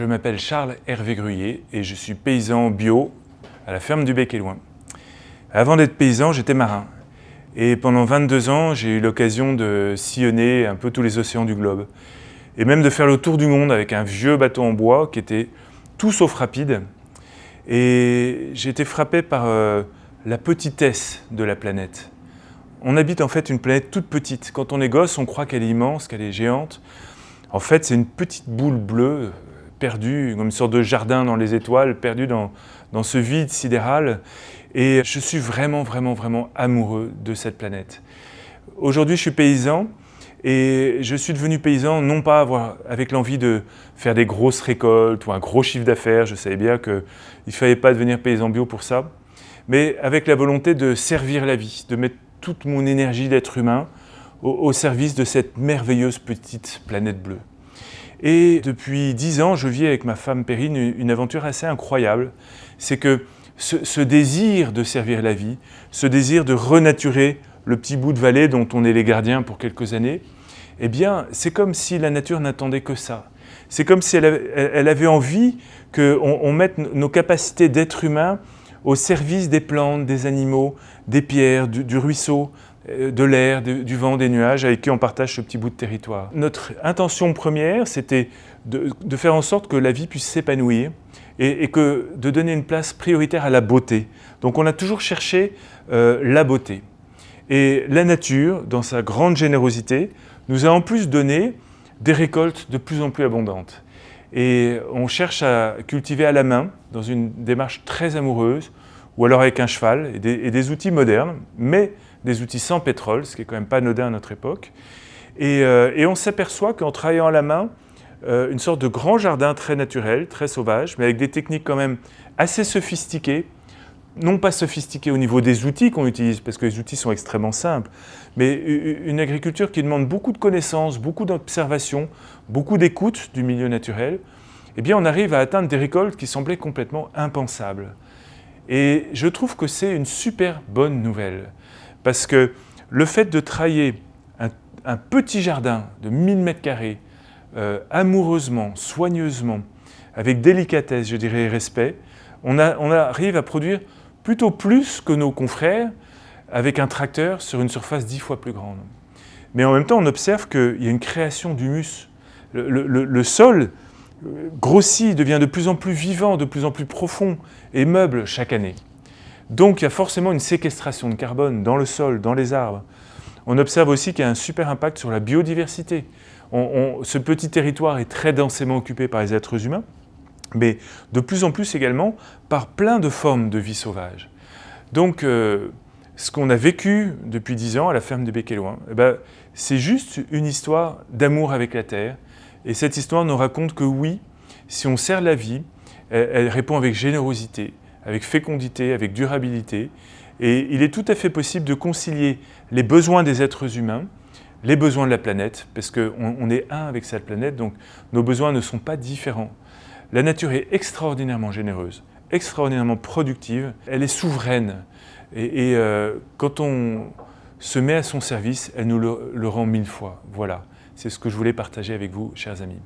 Je m'appelle Charles Hervé Gruyer et je suis paysan bio à la ferme du Bec et Loing. Avant d'être paysan, j'étais marin. Et pendant 22 ans, j'ai eu l'occasion de sillonner un peu tous les océans du globe. Et même de faire le tour du monde avec un vieux bateau en bois qui était tout sauf rapide. Et j'ai été frappé par la petitesse de la planète. On habite en fait une planète toute petite. Quand on est gosse, on croit qu'elle est immense, qu'elle est géante. En fait, c'est une petite boule bleue perdue, comme une sorte de jardin dans les étoiles, perdue dans ce vide sidéral. Et je suis vraiment amoureux de cette planète. Aujourd'hui, je suis paysan et je suis devenu paysan non pas avec l'envie de faire des grosses récoltes ou un gros chiffre d'affaires. Je savais bien qu'il ne fallait pas devenir paysan bio pour ça, mais avec la volonté de servir la vie, de mettre toute mon énergie d'être humain au service de cette merveilleuse petite planète bleue. Et depuis 10 ans, je vis avec ma femme Perrine une aventure assez incroyable. C'est que ce désir de servir la vie, ce désir de renaturer le petit bout de vallée dont on est les gardiens pour quelques années, eh bien, c'est comme si la nature n'attendait que ça. C'est comme si elle avait envie qu'on mette nos capacités d'être humain au service des plantes, des animaux, des pierres, du ruisseau, de l'air, du vent, des nuages, avec qui on partage ce petit bout de territoire. Notre intention première, c'était de faire en sorte que la vie puisse s'épanouir et de donner une place prioritaire à la beauté. Donc on a toujours cherché la beauté. Et la nature, dans sa grande générosité, nous a en plus donné des récoltes de plus en plus abondantes. Et on cherche à cultiver à la main, dans une démarche très amoureuse, ou alors avec un cheval et des outils modernes, mais des outils sans pétrole, ce qui est quand même pas anodin à notre époque. Et on s'aperçoit qu'en travaillant à la main, une sorte de grand jardin très naturel, très sauvage, mais avec des techniques quand même assez sophistiquées, non pas sophistiquées au niveau des outils qu'on utilise, parce que les outils sont extrêmement simples, mais une agriculture qui demande beaucoup de connaissances, beaucoup d'observation, beaucoup d'écoute du milieu naturel, eh bien on arrive à atteindre des récoltes qui semblaient complètement impensables. Et je trouve que c'est une super bonne nouvelle, parce que le fait de travailler un petit jardin de 1000 m², amoureusement, soigneusement, avec délicatesse, je dirais, et respect, on arrive à produire plutôt plus que nos confrères avec un tracteur sur une surface 10 fois plus grande. Mais en même temps, on observe qu'il y a une création d'humus. Le sol grossit, devient de plus en plus vivant, de plus en plus profond et meuble chaque année. Donc il y a forcément une séquestration de carbone dans le sol, dans les arbres. On observe aussi qu'il y a un super impact sur la biodiversité. Ce petit territoire est très densément occupé par les êtres humains, mais de plus en plus également par plein de formes de vie sauvage. Donc ce qu'on a vécu depuis 10 ans à la ferme du Bec et Loing, c'est juste une histoire d'amour avec la terre. Et cette histoire nous raconte que oui, si on sert la vie, elle répond avec générosité, avec fécondité, avec durabilité. Et il est tout à fait possible de concilier les besoins des êtres humains, les besoins de la planète, parce qu'on est un avec cette planète, donc nos besoins ne sont pas différents. La nature est extraordinairement généreuse, extraordinairement productive, elle est souveraine. Et quand on se met à son service, elle nous le rend 1000 fois. Voilà, c'est ce que je voulais partager avec vous, chers amis.